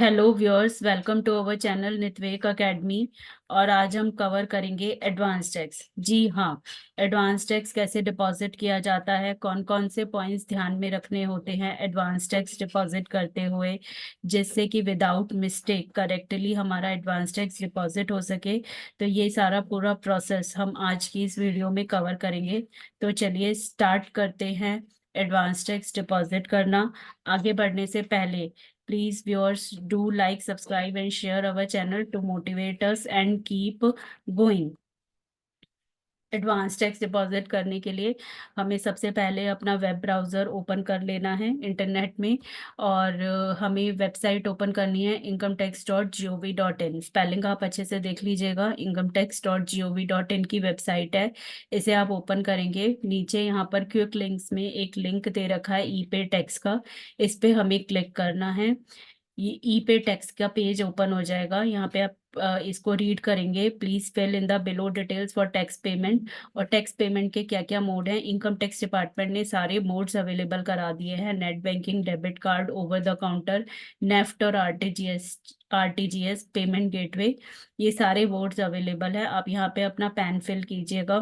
Hello viewers, welcome to our channel नित्वेक academy. और आज हम कवर करेंगे एडवांस टैक्स। जी हाँ, एडवांस टैक्स कैसे डिपॉजिट किया जाता है, कौन कौन से पॉइंट्स ध्यान में रखने होते हैं एडवांस टैक्स डिपॉजिट करते हुए, जिससे कि विदाउट मिस्टेक करेक्टली हमारा एडवांस टैक्स डिपॉजिट हो सके। तो ये सारा पूरा प्रोसेस हम आज की इस वीडियो में कवर करेंगे। तो चलिए स्टार्ट करते हैं एडवांस टैक्स डिपॉजिट करना। आगे बढ़ने से पहले please viewers do like, subscribe and share our channel to motivate us and keep going। Advance tax deposit करने के लिए हमें सबसे पहले अपना वेब ब्राउज़र ओपन कर लेना है इंटरनेट में। और हमें वेबसाइट ओपन करनी है incometax.gov.in। स्पेलिंग आप अच्छे से देख लीजिएगा, incometax.gov.in की वेबसाइट है। इसे आप ओपन करेंगे, नीचे यहाँ पर क्विक लिंक्स में एक लिंक दे रखा है ई पे टैक्स का, इस पे हमें क्लिक करना है। ये ई पे टैक्स का पेज ओपन हो जाएगा। यहाँ पे आप इसको रीड करेंगे, please fill in the below details for tax payment. और टैक्स पेमेंट के क्या क्या मोड हैं, इनकम टैक्स डिपार्टमेंट ने सारे मोड्स अवेलेबल करा दिए हैं। Net banking, debit card, over the counter, NEFT और आरटीजीएस पेमेंट गेटवे, ये सारे मोड्स अवेलेबल है। आप यहाँ पे अपना पैन फिल कीजिएगा,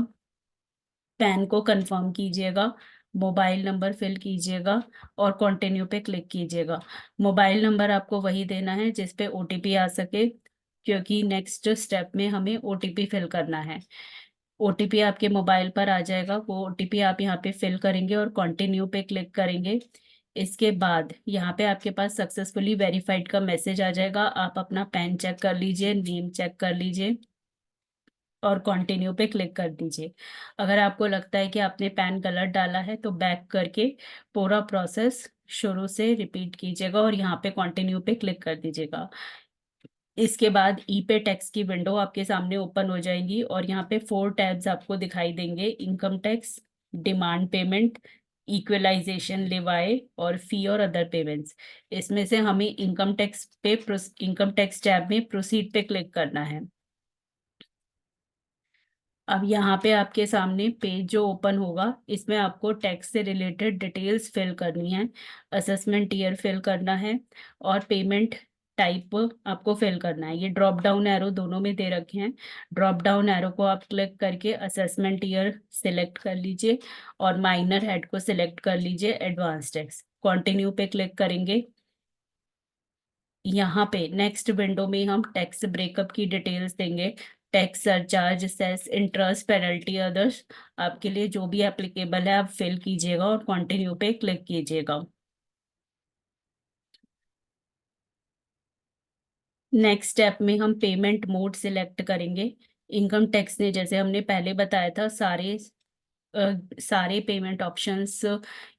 पैन को कंफर्म कीजिएगा, मोबाइल नंबर फिल कीजिएगा और कंटिन्यू पे क्लिक कीजिएगा। मोबाइल नंबर आपको वही देना है जिस पे ओटीपी आ सके, क्योंकि नेक्स्ट स्टेप में हमें ओटीपी फिल करना है। ओटीपी आपके मोबाइल पर आ जाएगा, वो ओटीपी आप यहाँ पे फिल करेंगे और कंटिन्यू पे क्लिक करेंगे। इसके बाद यहाँ पे आपके पास सक्सेसफुली वेरीफाइड का मैसेज आ जाएगा। आप अपना पैन चेक कर लीजिए, नेम चेक कर लीजिए और कंटिन्यू पे क्लिक कर दीजिए। अगर आपको लगता है कि आपने पैन गलत डाला है तो बैक करके पूरा प्रोसेस शुरू से रिपीट कीजिएगा और यहाँ पे कंटिन्यू पे क्लिक कर दीजिएगा। इसके बाद ई पे टैक्स की विंडो आपके सामने ओपन हो जाएगी और यहाँ पे 4 टैब्स आपको दिखाई देंगे, income tax, demand payment, equalisation, levy और फी और अदर पेमेंट्स। इसमें से हमें इनकम टैक्स टैब में प्रोसीड पे क्लिक करना है। अब यहाँ पे आपके सामने पेज जो ओपन होगा, इसमें आपको टैक्स से रिलेटेड डिटेल्स फिल करनी है, असेसमेंट ईयर फिल करना है और पेमेंट टाइप आपको फिल करना है। ये ड्रॉप डाउन एरो दोनों में दे रखे हैं। ड्रॉप डाउन एरो को आप क्लिक करके असेसमेंट ईयर सिलेक्ट कर लीजिए और माइनर हेड को सिलेक्ट कर लीजिए एडवांस टैक्स। कंटिन्यू पे क्लिक करेंगे। यहाँ पे नेक्स्ट विंडो में हम टैक्स ब्रेकअप की डिटेल्स देंगे, tax surcharge, cess, interest, penalty, others. आपके लिए जो भी एप्लीकेबल है आप फिल कीजिएगा और कंटिन्यू पे क्लिक कीजिएगा। नेक्स्ट स्टेप में हम पेमेंट मोड सिलेक्ट करेंगे। इनकम टैक्स ने, जैसे हमने पहले बताया था, सारे पेमेंट ऑप्शंस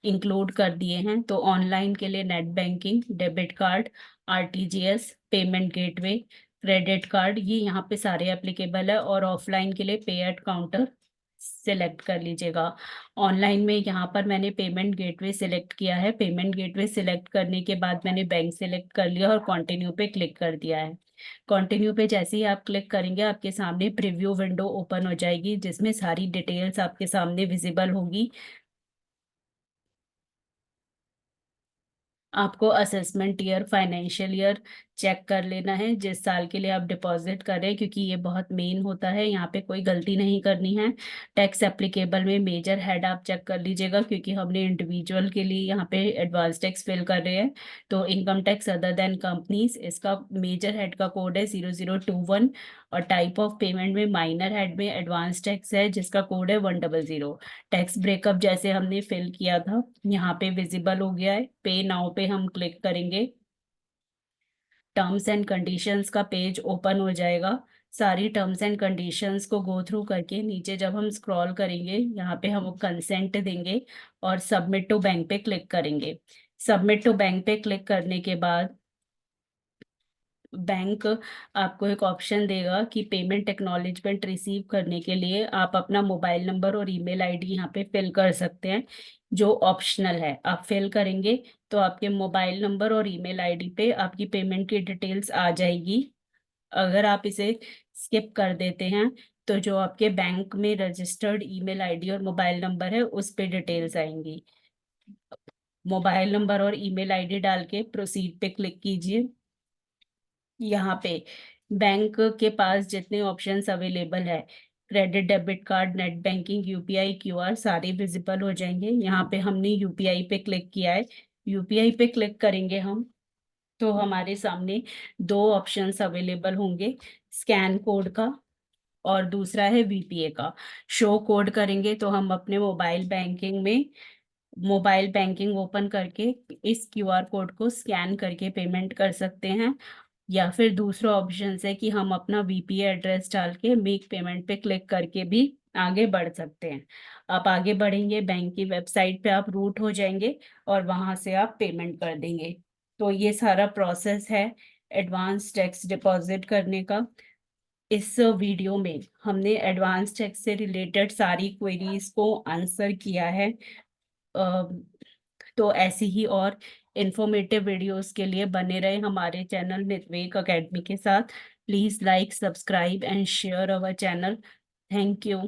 इंक्लूड कर दिए हैं। तो ऑनलाइन के लिए net banking, debit card, RTGS, payment gateway, credit card, ये यहाँ पे सारे एप्लीकेबल है। और ऑफलाइन के लिए पे एट काउंटर सिलेक्ट कर लीजिएगा। ऑनलाइन में यहाँ पर मैंने पेमेंट गेटवे सिलेक्ट किया है। पेमेंट गेटवे सिलेक्ट करने के बाद मैंने बैंक सिलेक्ट कर लिया और कंटिन्यू पे क्लिक कर दिया है। कंटिन्यू पे जैसे ही आप क्लिक करेंगे, आपके सामने प्रीव्यू विंडो ओपन हो जाएगी जिसमें सारी डिटेल्स आपके सामने विजिबल होगी। आपको assessment year, financial year check कर लेना है जिस साल के लिए आप डिपॉजिट कर रहे हैं, क्योंकि ये बहुत मेन होता है, यहाँ पे कोई गलती नहीं करनी है। टैक्स एप्लीकेबल में मेजर हेड आप चेक कर लीजिएगा, क्योंकि हमने इंडिविजुअल के लिए यहाँ पे एडवांस टैक्स फिल कर रहे हैं। तो income tax other than companies, इसका मेजर हेड का कोड है 0021। और टाइप ऑफ पेमेंट में माइनर हेड में एडवांस टैक्स है जिसका कोड है 100। टैक्स ब्रेकअप जैसे हमने फिल किया था, यहाँ पे विजिबल हो गया है। पे नाउ पे हम क्लिक करेंगे, टर्म्स एंड कंडीशंस का पेज ओपन हो जाएगा। सारी टर्म्स एंड कंडीशंस को गो थ्रू करके नीचे जब हम स्क्रॉल करेंगे, यहाँ पे हम कंसेंट देंगे और सबमिट टू बैंक पे क्लिक करेंगे। सबमिट टू बैंक पे क्लिक करने के बाद बैंक आपको एक ऑप्शन देगा कि पेमेंट एक्नॉलेजमेंट रिसीव करने के लिए आप अपना मोबाइल नंबर और ईमेल आईडी यहाँ पे फिल कर सकते हैं, जो ऑप्शनल है। आप फिल करेंगे तो आपके मोबाइल नंबर और ईमेल आईडी पे आपकी पेमेंट की डिटेल्स आ जाएगी। अगर आप इसे स्किप कर देते हैं तो जो आपके बैंक में रजिस्टर्ड ईमेल आईडी और मोबाइल नंबर है उस पे डिटेल्स आएंगी। मोबाइल नंबर और ईमेल आईडी डाल के प्रोसीड पे क्लिक कीजिए। यहाँ पे बैंक के पास जितने ऑप्शंस अवेलेबल है, credit, debit card, net banking, UPI, QR, सारे विजिबल हो जाएंगे। यहाँ पे हमने यूपीआई पे क्लिक किया है। यूपीआई पे क्लिक करेंगे हम, तो हमारे सामने दो ऑप्शंस अवेलेबल होंगे, स्कैन कोड का और दूसरा है वीपीए का। शो कोड करेंगे तो हम अपने मोबाइल बैंकिंग ओपन करके इस क्यूआर कोड को स्कैन करके पेमेंट कर सकते हैं, या फिर दूसरा ऑप्शन है कि हम अपना वीपीए एड्रेस डाल के मेक पेमेंट पे क्लिक करके भी आगे बढ़ सकते हैं। आप आगे बढ़ेंगे, बैंक की वेबसाइट पे आप रूट हो जाएंगे और वहां से आप पेमेंट कर देंगे। तो ये सारा प्रोसेस है एडवांस टैक्स डिपॉजिट करने का। इस वीडियो में हमने एडवांस टैक्स से रिलेटेड सारी क्वेरीज को आंसर किया है। अ, तो ऐसी ही और इंफॉर्मेटिव वीडियोस के लिए बने रहे हमारे चैनल नित्वेक अकेडमी के साथ। Please like, subscribe and share our channel. Thank you.